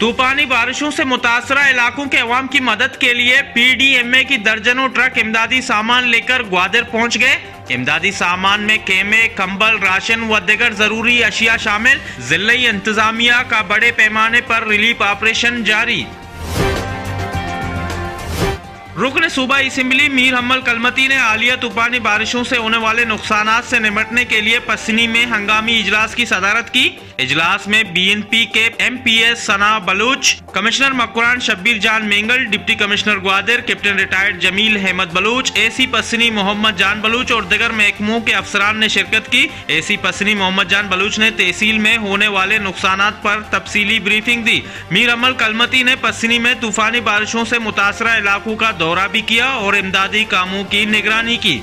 तूफानी बारिशों से मुतासरा इलाकों के अवाम की मदद के लिए PDMA की दर्जनों ट्रक इमदादी सामान लेकर ग्वादर पहुंच गए। इमदादी सामान में खेमे, कंबल, राशन व दीगर जरूरी अशिया शामिल। जिले इंतजामिया का बड़े पैमाने पर रिलीफ ऑपरेशन जारी। रुकन सूबा असेंबली मीर हम्मल कलमती ने हालिया तूफानी बारिशों से होने वाले नुकसानात से निपटने के लिए पसनी में हंगामी इजलास की सदारत की। इजलास में BNP के MPS Sana Baloch, commissioner Makran Shabbir Jan Mengal, deputy commissioner Gwadar, captain retired Jamil Ahmed Baloch, AC Pasni Mohammad Jan Baloch और दीगर महकमों के अफसरान ने शिरकत की। AC पसनी मोहम्मद जान बलूच ने तहसील में होने वाले नुकसानात पर तफसीली ब्रीफिंग दी। मीर हम्मल कलमती ने पसनी में तूफानी बारिशों से मुतासरा इलाकों का दौरा भी किया और इमदादी कामों की निगरानी की।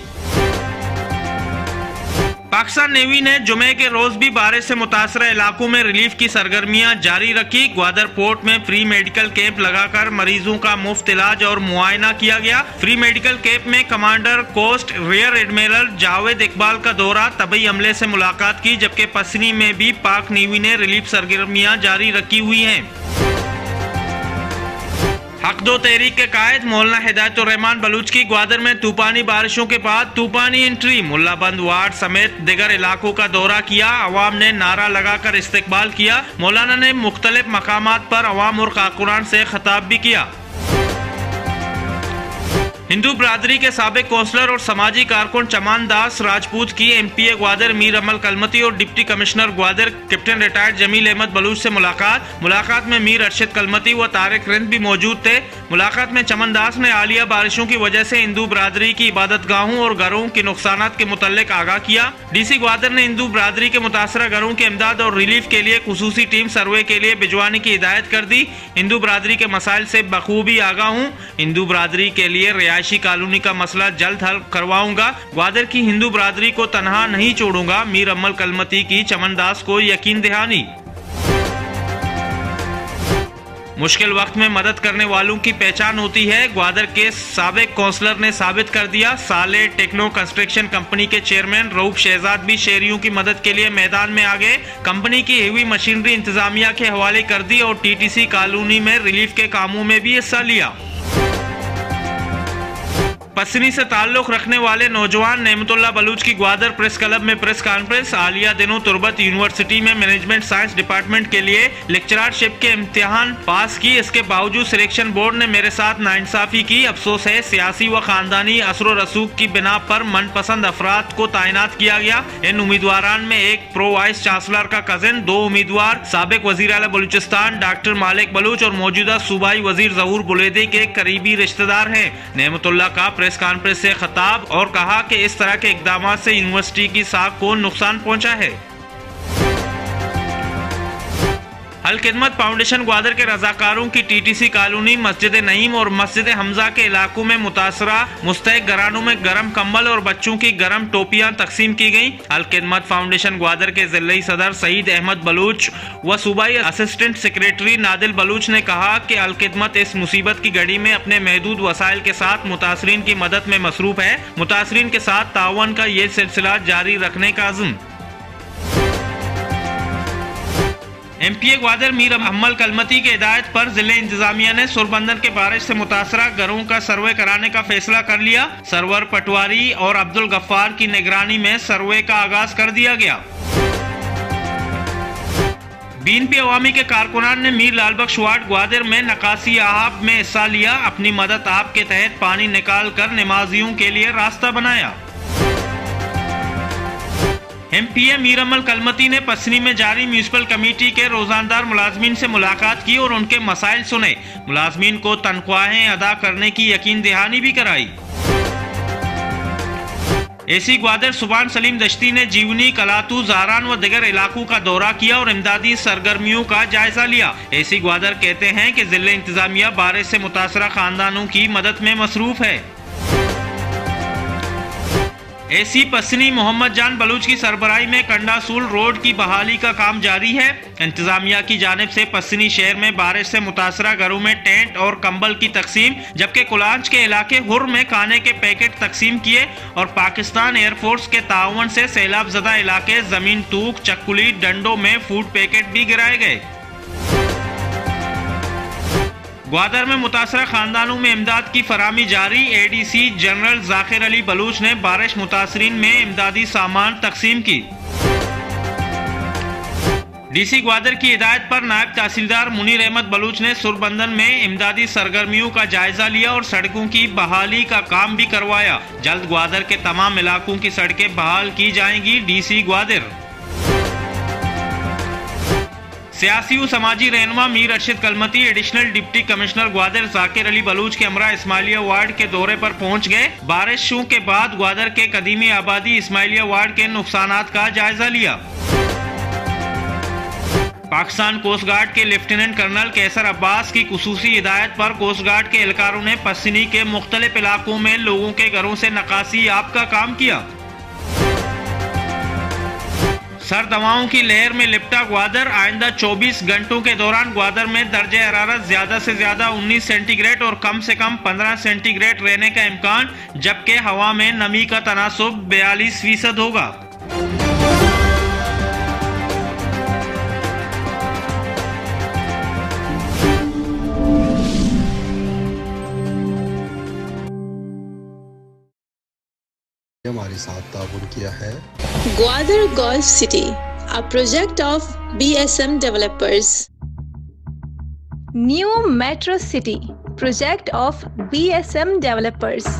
पाकिस्तान नेवी ने जुमे के रोज भी बारिश से मुतासरा इलाकों में रिलीफ की सरगर्मियां जारी रखी। ग्वादर पोर्ट में फ्री मेडिकल कैंप लगाकर मरीजों का मुफ्त इलाज और मुआयना किया गया। फ्री मेडिकल कैंप में commander coast rear admiral Javed Iqbal का दौरा, तबई अमले से मुलाकात की, जबकि पसनी में भी पाक नेवी ने रिलीफ सरगर्मियां जारी रखी हुई हैं। हक दो तहरीक के कायद मौलाना हिदायतुर रहमान बलूच की ग्वादर में तूफानी बारिशों के बाद तूफानी एंट्री। मुल्लाबंद वार्ड समेत दिगर इलाकों का दौरा किया। अवाम ने नारा लगाकर इस्तकबाल किया। मौलाना ने मुख्तलिफ मकामात पर अवाम और कारकुनान से खिताब भी किया। हिंदू बरादरी के साबिक कौंसलर और समाजी कारकुन चमान दास राजपूत की MPA ग्वादर मीर हम्मल कलमती और deputy commissioner Gwadar captain retired Jamil Ahmed Baloch से मुलाकात में मीर अरशद कलमती व तारिक रिंद भी मौजूद थे। मुलाकात में चमन दास ने हालिया बारिशों की वजह से हिंदू बरादरी की इबादत गाहों और घरों के नुकसानात के मुतल्लिक आगाह किया। DC ग्वादर ने हिंदू बरादरी के मुतासरा घरों के इमदाद और रिलीफ के लिए खुसूसी टीम सर्वे के लिए भिजवाने की हिदायत कर दी। हिंदू बरादरी के मसाइल से बखूबी आगाह हूँ। हिंदू बरादरी के लिए रिहायशी कॉलोनी का मसला जल्द हल करवाऊंगा। ग्वादर की हिंदू बरादरी को तनहा नहीं छोड़ूंगा। मीर हम्मल कलमती की चमन दास को यकीन दहानी। मुश्किल वक्त में मदद करने वालों की पहचान होती है, ग्वादर के साबिक कौंसलर ने साबित कर दिया। साले टेक्नो कंस्ट्रक्शन कंपनी के चेयरमैन रऊफ शहजाद भी शहरियों की मदद के लिए मैदान में आ गए। कंपनी की हेवी मशीनरी इंतजामिया के हवाले कर दी और TTC कॉलोनी में रिलीफ के कामों में भी हिस्सा लिया। पसनी से ताल्लुक रखने वाले नौजवान नेमतुल्ला बलूच की ग्वादर प्रेस क्लब में प्रेस कॉन्फ्रेंस। हालिया दिनों तुर्बत यूनिवर्सिटी में मैनेजमेंट साइंस डिपार्टमेंट के लिए लेक्चरशिप के इम्तिहान पास की। इसके बावजूद सिलेक्शन बोर्ड ने मेरे साथ नाइंसाफी की। अफसोस है, सियासी व खानदानी असर रसूख की बिना पर मनपसंद अफराद को तैनात किया गया। इन उम्मीदवारान में एक प्रो वाइस चांसलर का कजिन, 2 उम्मीदवार साबिक वजीर आला बलूचिस्तान डॉक्टर मालिक बलूच और मौजूदा सूबाई वजीर जहूर बुलेदी के करीबी रिश्तेदार हैं। नेमतुल्ला का प्रेस कॉन्फ्रेंस से खिताब और कहा कि इस तरह के इकदाम से यूनिवर्सिटी की साख को नुकसान पहुंचा है। अल खिदमत फाउंडेशन ग्वादर के रजाकारों की TTC कॉलोनी, मस्जिद नईम और मस्जिद हमजा के इलाकों में मुतासरा मुस्तहिक घरानों में गर्म कंबल और बच्चों की गर्म टोपियां तकसीम की गयी। अल खिदमत फाउंडेशन ग्वादर के जिले सदर सईद अहमद बलूच व सूबाई असिस्टेंट सेक्रेटरी नादिल बलूच ने कहा कि अल खिदमत इस मुसीबत की घड़ी में अपने महदूद वसाइल के साथ मुतासरीन की मदद में मसरूफ है। मुतासरीन के साथ तावन का ये सिलसिला जारी रखने का अज़्म। MPA ग्वादर मीर हम्मल कलमती के हिदायत पर जिले इंतजामिया ने सुरबंदर के बारिश से मुतासरा घरों का सर्वे कराने का फैसला कर लिया। सरवर पटवारी और अब्दुल गफ्फार की निगरानी में सर्वे का आगाज कर दिया गया। BNP अवामी के कारकुनान ने मीर लाल बख्श वार्ड ग्वादर में नकासी आहब में हिस्सा लिया। अपनी मदद आप के तहत पानी निकाल कर नमाजियों के लिए रास्ता बनाया। MPA मीर हम्मल कलमती ने पसनी में जारी म्यूनिसिपल कमेटी के रोजानदार मुलाजमीन से मुलाकात की और उनके मसाइल सुने। मुलाजमीन को तनख्वाहें अदा करने की यकीन दहानी भी कराई। AC ग्वादर सुबान सलीम दश्ती ने जीवनी, कलातू, जारान व दिगर इलाकों का दौरा किया और इमदादी सरगर्मियों का जायजा लिया। AC ग्वादर कहते हैं कि जिले इंतजामिया बारिश से मुतासरा खानदानों की मदद में मसरूफ है। AC पसनी मोहम्मद जान बलूच की सरबराही में कंडासूल रोड की बहाली का काम जारी है। इंतजामिया की जानिब से पसनी शहर में बारिश से मुतासरा घरों में टेंट और कंबल की तकसीम, जबकि कुलांच के इलाके हुर में खाने के पैकेट तकसीम किए और पाकिस्तान एयरफोर्स के ताउन से सैलाब ज़दा इलाके जमीन तूक, चक्कुली, डंडों में फूड पैकेट भी गिराए गए। ग्वादर में मुतासरा खानदानों में इमदाद की फराहमी जारी। एडीसी जनरल जाकिर अली बलूच ने बारिश मुतासरीन में इमदादी सामान तकसीम की। डीसी ग्वादर की हिदायत पर नायब तहसीलदार मुनीर अहमद बलूच ने सुरबंदन में इमदादी सरगर्मियों का जायजा लिया और सड़कों की बहाली का काम भी करवाया। जल्द ग्वादर के तमाम इलाकों की सड़कें बहाल की जाएंगी। डीसी ग्वादर। सियासी व समाजी रहनुमा Mir Arshad Kalmati additional deputy commissioner Gwadar Zakir Ali Baloch के हमरा इस्माइलिया वार्ड के दौरे पर पहुंच गए। बारिशों के बाद ग्वादर के कदीमी आबादी इस्माइलिया वार्ड के नुकसानात का जायजा लिया। पाकिस्तान कोस्ट गार्ड के लेफ्टिनेंट कर्नल कैसर अब्बास की खुसूसी हिदायत पर कोस्ट गार्ड के एहलकारों ने पश्चिमी के मुख्तलिफ इलाकों में लोगों के घरों से नकासी आब का काम किया। सर्द हवाओं की लहर में लिपटा ग्वादर। आइंदा 24 घंटों के दौरान ग्वादर में दर्जे हरारत ज्यादा से ज्यादा 19 सेंटीग्रेड और कम से कम 15 सेंटीग्रेड रहने का इम्कान, जबकि हवा में नमी का तनासुब 42% होगा। हमारे साथ ताउन किया है Gwadar golf city, a project of BSM developers. New Metro City, project of BSM developers.